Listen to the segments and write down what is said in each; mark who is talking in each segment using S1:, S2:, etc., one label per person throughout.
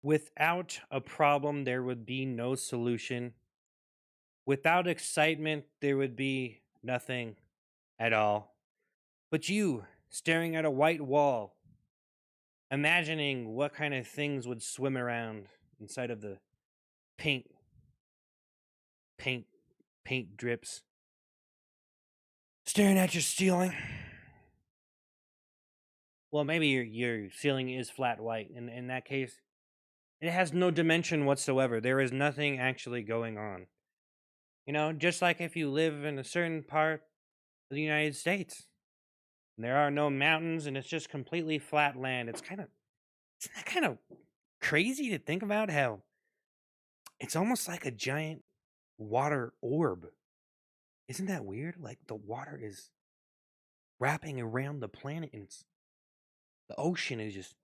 S1: Without a problem, there would be no solution. Without excitement, there would be nothing at all. But you, staring at a white wall, imagining what kind of things would swim around inside of the paint, paint, paint drips, staring at your ceiling. Well, maybe your ceiling is flat white. In that case, it has no dimension whatsoever. There is nothing actually going on. Just like if you live in a certain part of the United States, and there are no mountains and it's just completely flat land. Isn't that kind of crazy to think about how it's almost like a giant water orb? Isn't that weird? Like the water is wrapping around the planet and the ocean is just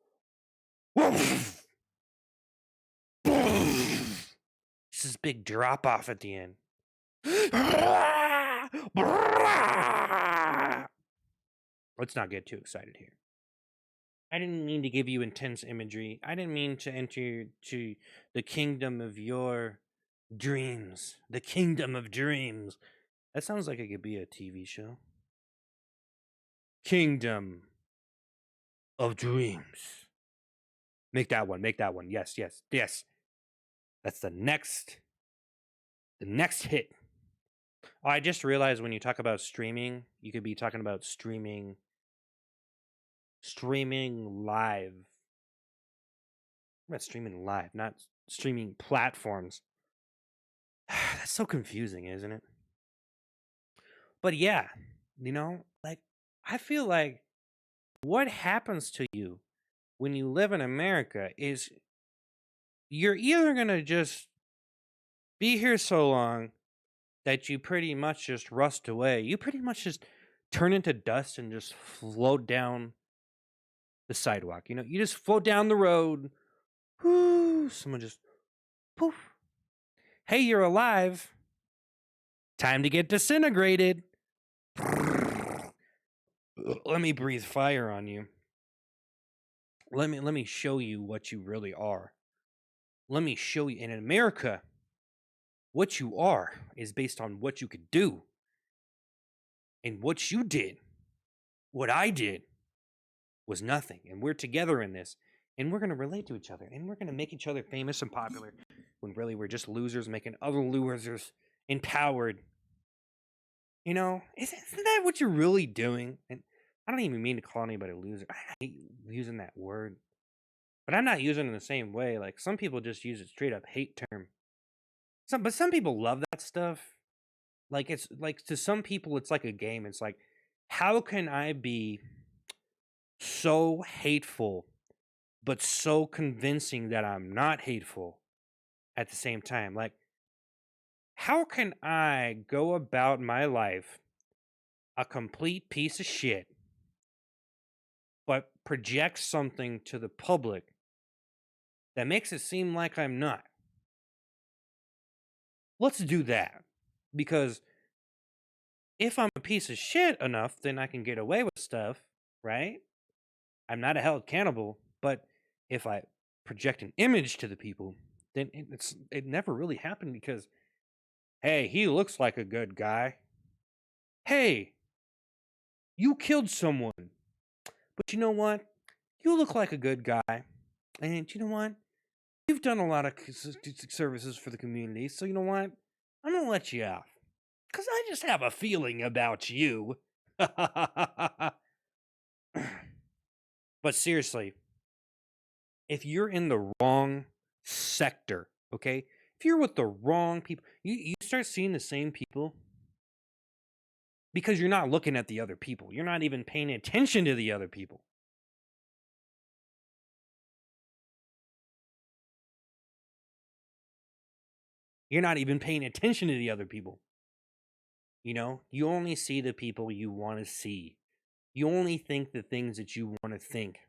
S1: it's this big drop off at the end. Let's not get too excited here. I didn't mean to give you intense imagery. I didn't mean to enter to the kingdom of your dreams. The kingdom of dreams. That sounds like it could be a TV show. Kingdom of dreams. Make that one. Yes. That's the next hit. Oh, I just realized when you talk about streaming, you could be talking about streaming live. I'm not streaming live, not streaming platforms. That's so confusing, isn't it? But yeah, like I feel like what happens to you when you live in America is you're either going to just be here so long that you pretty much just rust away. You pretty much just turn into dust and just float down the sidewalk. You just float down the road. Whoo, someone just poof. Hey, you're alive. Time to get disintegrated. Let me breathe fire on you. Let me show you what you really are. Let me show you. In America, what you are is based on what you could do. And what you did, what I did, was nothing. And we're together in this. And we're going to relate to each other. And we're going to make each other famous and popular. When really we're just losers making other losers empowered. Isn't that what you're really doing? And I don't even mean to call anybody a loser. I hate using that word. But I'm not using it in the same way. Like, some people just use it straight up hate term. But some people love that stuff. Like, it's like, to some people, it's like a game. It's like, how can I be so hateful, but so convincing that I'm not hateful at the same time? Like, how can I go about my life a complete piece of shit, but project something to the public that makes it seem like I'm not? Let's do that. Because if I'm a piece of shit enough, then I can get away with stuff, right? I'm not a held cannibal, but if I project an image to the people, then it never really happened because, hey, he looks like a good guy. Hey, you killed someone. But you know what? You look like a good guy. And you know what? You've done a lot of services for the community. So you know what? I'm going to let you off. Because I just have a feeling about you. But seriously, if you're in the wrong sector, okay? If you're with the wrong people, you start seeing the same people because you're not looking at the other people. You're not even paying attention to the other people. You're not even paying attention to the other people. You only see the people you want to see. You only think the things that you want to think.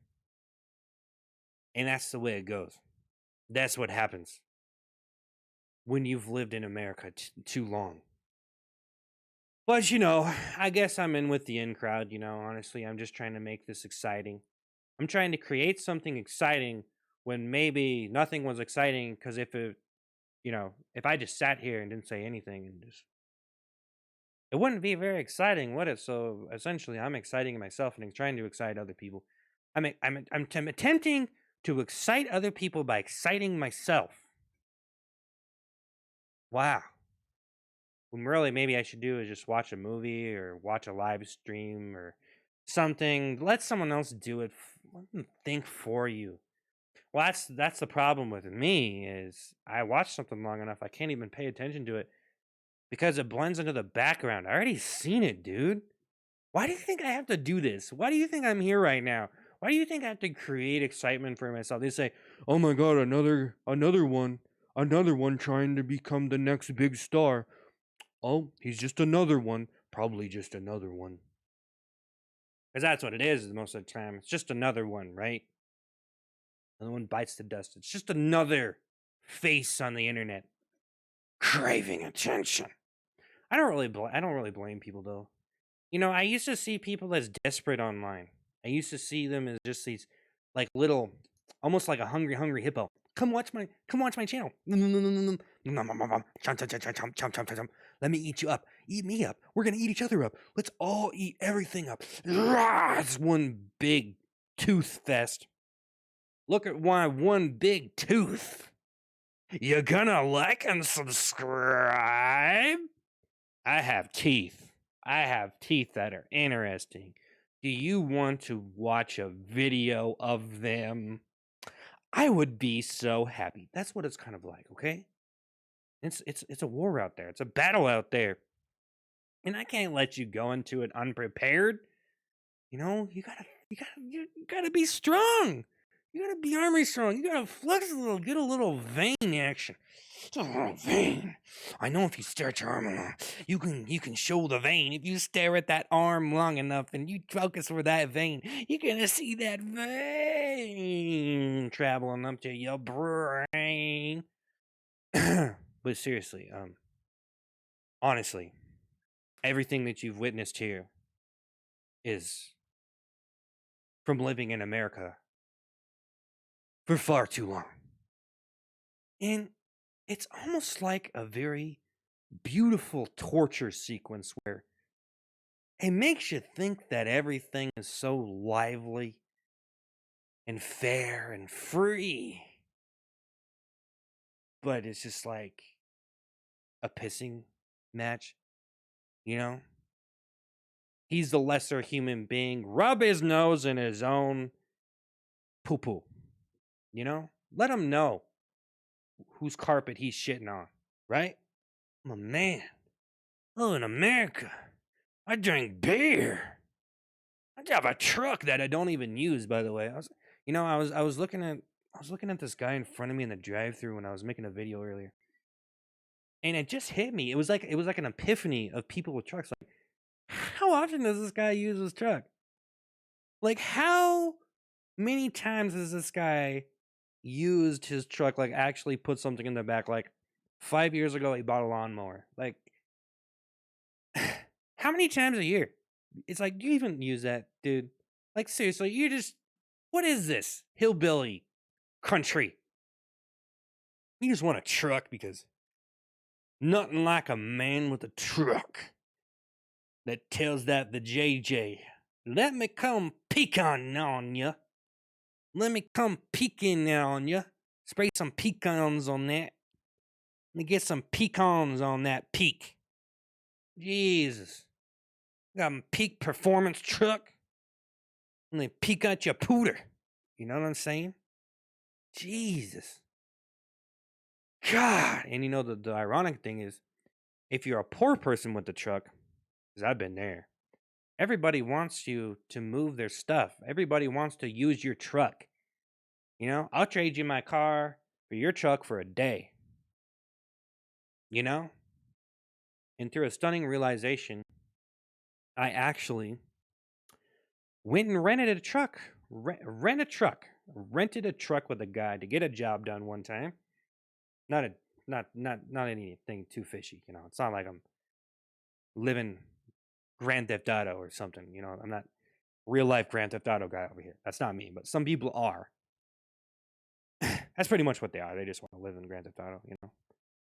S1: And that's the way it goes. That's what happens when you've lived in America too long. But, I guess I'm in with the in crowd, honestly. I'm just trying to make this exciting. I'm trying to create something exciting when maybe nothing was exciting, because if I just sat here and didn't say anything and just, it wouldn't be very exciting, would it? So essentially, I'm exciting myself and trying to excite other people. I'm attempting to excite other people by exciting myself. Wow. When really maybe I should do is just watch a movie or watch a live stream or something. Let someone else do it. Let them think for you. Well, that's the problem with me is I watch something long enough, I can't even pay attention to it because it blends into the background. I already seen it, dude. Why do you think I have to do this? Why do you think I'm here right now? Why do you think I have to create excitement for myself? They say, "Oh my god, another one trying to become the next big star." Oh, he's just another one, probably just another one. Because that's what it is most of the time. It's just another one, right? Another one bites the dust. It's just another face on the internet craving attention. I don't really blame people though. I used to see people as desperate online. I used to see them as just these like little, almost like a hungry hippo. Come watch my channel. Chomp, chomp, chomp, chomp, chomp, chomp, chomp. Let me eat you up. Eat me up. We're gonna eat each other up. Let's all eat everything up. It's one big tooth fest. Look at one big tooth. You gonna like and subscribe? I have teeth. I have teeth that are interesting. Do you want to watch a video of them? I would be so happy. That's what it's kind of like, okay? It's a war out there. It's a battle out there. And I can't let you go into it unprepared. You gotta be strong. You gotta be army strong. You gotta flex a little, get a little vein action. Just a little vein. I know if you stare at your arm long, you can show the vein. If you stare at that arm long enough and you focus for that vein, you're gonna see that vein traveling up to your brain. But seriously, honestly, everything that you've witnessed here is from living in America for far too long. And it's almost like a very beautiful torture sequence where it makes you think that everything is so lively and fair and free. But it's just like a pissing match, you know? He's the lesser human being. Rub his nose in his own poo poo, you know? Let him know whose carpet he's shitting on, right? I'm a man. Oh, in America, I drink beer. I drive a truck that I don't even use, by the way. I was looking at this guy in front of me in the drive-through when I was making a video earlier. And it just hit me. It was like an epiphany of people with trucks. Like, how often does this guy use his truck? Like, how many times has this guy used his truck, like actually put something in the back? Like 5 years ago he bought a lawnmower. Like, how many times a year? It's like, do you even use that, dude? Like, seriously, what is this? Hillbilly country. You just want a truck because nothing like a man with a truck that tells that the JJ, let me come pecan on ya. Let me come peeking on ya. Spray some pecans on that. Let me get some pecans on that peak. Jesus. Got a peak performance truck. And they peek out your pooter. You know what I'm saying? Jesus. God. And the ironic thing is, if you're a poor person with the truck, because I've been there, everybody wants you to move their stuff. Everybody wants to use your truck. I'll trade you my car for your truck for a day. And through a stunning realization, I actually went and rented a truck. Rented a truck with a guy to get a job done one time. Not anything too fishy. It's not like I'm living Grand Theft Auto or something. I'm not real life Grand Theft Auto guy over here. That's not me, but some people are. That's pretty much what they are. They just want to live in Grand Theft Auto, you know.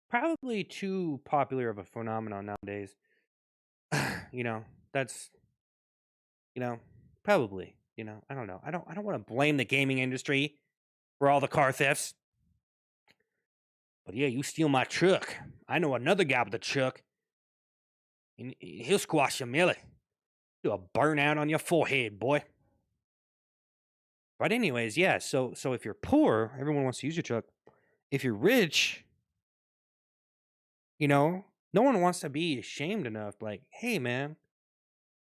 S1: Probably too popular of a phenomenon nowadays. You know, that's, you know, probably, you know, I don't know. I don't want to blame the gaming industry for all the car thefts. But yeah, you steal my truck. I know another guy with a truck, and he'll squash your millie. Do a burnout on your forehead, boy. But anyways, yeah. So if you're poor, everyone wants to use your truck. If you're rich, you know, no one wants to be ashamed enough. Like, hey, man,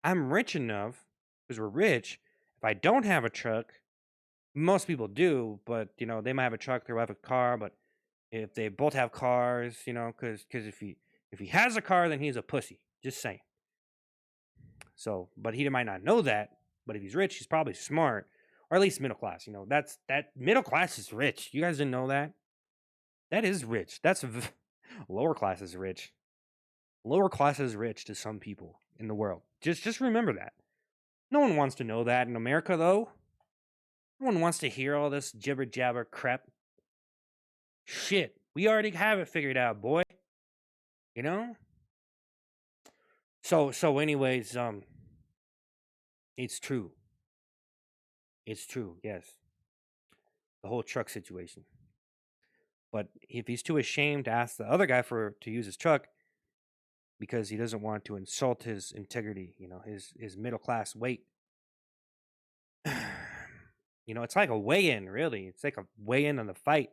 S1: I'm rich enough because we're rich. If I don't have a truck, most people do, but you know, they might have a truck, they have a car, but if they both have cars, you know, because if he has a car, then he's a pussy. Just saying. So, but he might not know that. But if he's rich, he's probably smart, or at least middle class. You know, that middle class is rich. You guys didn't know that? That is rich. Lower class is rich. Lower class is rich to some people in the world. Just remember that. No one wants to know that in America, though. No one wants to hear all this jibber jabber crap. Shit, we already have it figured out, boy. You know. So anyways, it's true. It's true. Yes, the whole truck situation. But if he's too ashamed to ask the other guy to use his truck because he doesn't want to insult his integrity, you know, his middle class weight. You know, it's like a weigh-in, really. It's like a weigh-in on the fight.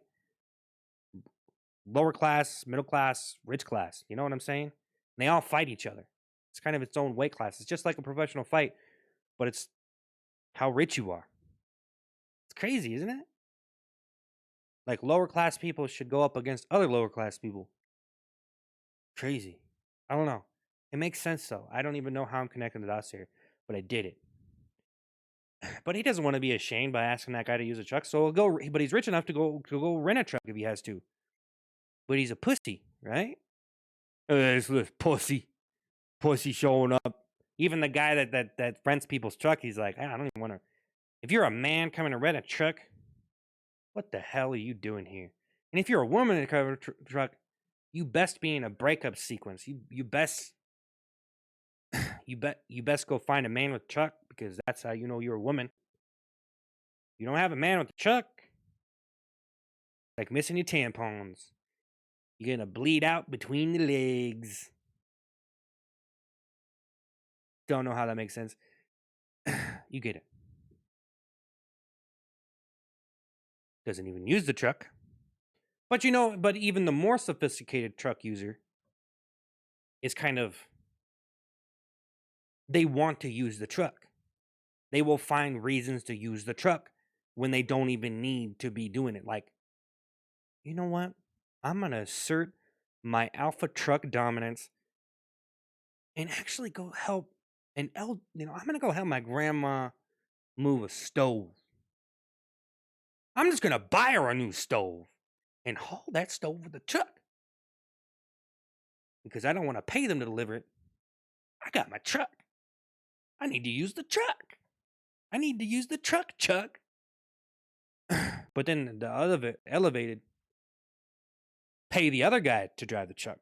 S1: Lower class, middle class, rich class. You know what I'm saying? And they all fight each other. It's kind of its own weight class. It's just like a professional fight, but it's how rich you are. It's crazy, isn't it? Like lower class people should go up against other lower class people. Crazy. I don't know. It makes sense though. I don't even know how I'm connecting the dots here, but I did it. But he doesn't want to be ashamed by asking that guy to use a truck, so he'll go. But he's rich enough to go rent a truck if he has to. But he's a pussy, right? This pussy showing up. Even the guy that rents people's truck, he's like, I don't even want to. If you're a man coming to rent a truck, what the hell are you doing here? And if you're a woman in a truck, you best be in a breakup sequence. You best you best go find a man with a truck because that's how you know you're a woman. You don't have a man with a truck, like missing your tampons. You're gonna bleed out between the legs. Don't know how that makes sense. You get it. Doesn't even use the truck. But you know, but even the more sophisticated truck user is kind of, they want to use the truck. They will find reasons to use the truck when they don't even need to be doing it. Like, you know what? I'm going to assert my alpha truck dominance and actually go help I'm going to go help my grandma move a stove. I'm just going to buy her a new stove and haul that stove with the truck. Because I don't want to pay them to deliver it. I got my truck. I need to use the truck. I need to use the truck, Chuck. But then the other elevated, pay the other guy to drive the truck.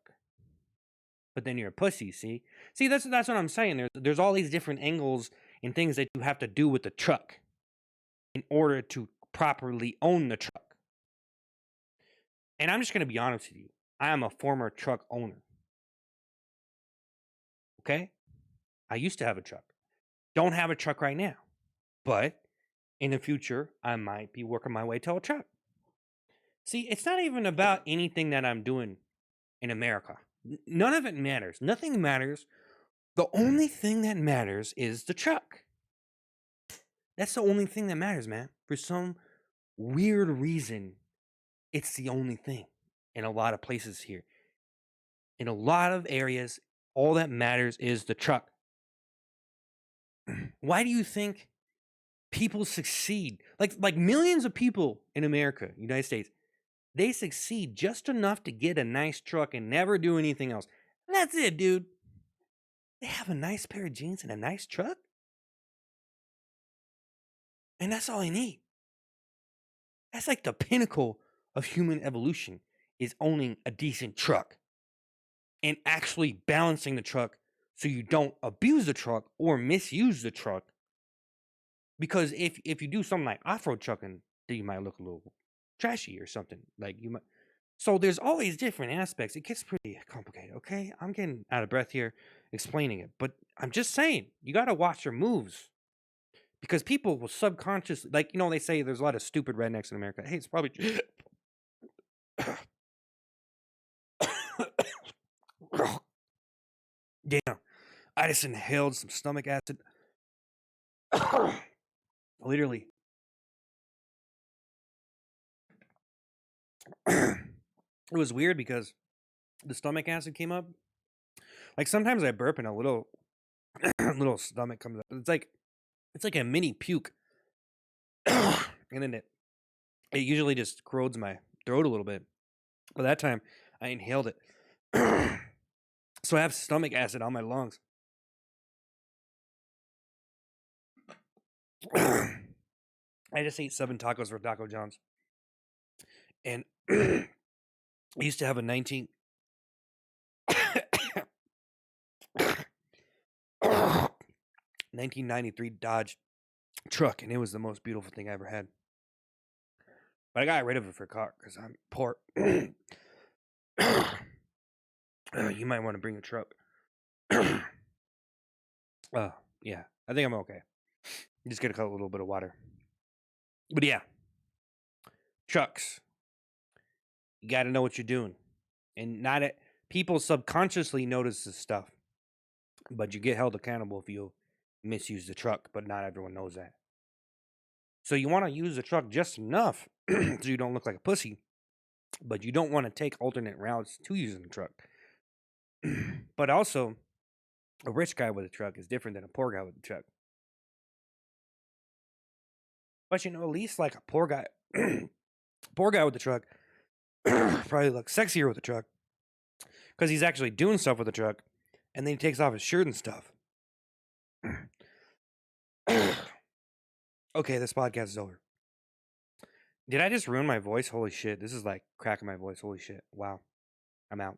S1: But then you're a pussy, see? See, that's what I'm saying. There's all these different angles and things that you have to do with the truck in order to properly own the truck. And I'm just going to be honest with you. I am a former truck owner. Okay? I used to have a truck. Don't have a truck right now. But in the future, I might be working my way to a truck. See, it's not even about anything that I'm doing in America. None of it matters. Nothing matters. The only thing that matters is the truck. That's the only thing that matters, man. For some weird reason, it's the only thing in a lot of places here. In a lot of areas, all that matters is the truck. Why do you think people succeed? Like millions of people in America, United States, they succeed just enough to get a nice truck and never do anything else. That's it, dude. They have a nice pair of jeans and a nice truck. And that's all they need. That's like the pinnacle of human evolution is owning a decent truck and actually balancing the truck so you don't abuse the truck or misuse the truck. Because if you do something like off-road trucking, then you might look a little trashy or something. Like you might. So there's always different aspects. It gets pretty complicated, okay? I'm getting out of breath here explaining it, but I'm just saying, you got to watch your moves because people will subconsciously, like, they say there's a lot of stupid rednecks in America. Hey, it's probably damn. I just inhaled some stomach acid. Literally. It was weird because the stomach acid came up. Like sometimes I burp and a little little stomach comes up. It's like a mini puke. And then it usually just corrodes my throat a little bit. But that time I inhaled it. So I have stomach acid on my lungs. I just ate 7 tacos for Taco John's. And I used to have a 1993 Dodge truck, and it was the most beautiful thing I ever had. But I got rid of it for a car because I'm poor. You might want to bring a truck. Yeah, I think I'm okay. I'm just gonna cut a little bit of water. But yeah, trucks. You got to know what you're doing, and not it. People subconsciously notice this stuff, but you get held accountable if you misuse the truck. But not everyone knows that. So you want to use the truck just enough so you don't look like a pussy, but you don't want to take alternate routes to using the truck. But also, a rich guy with a truck is different than a poor guy with a truck. But at least like a poor guy with a truck probably looks sexier with a truck because he's actually doing stuff with the truck, and then he takes off his shirt and stuff. Okay, this podcast is over. Did I just ruin my voice? Holy shit. This is like cracking my voice. Holy shit. Wow. I'm out.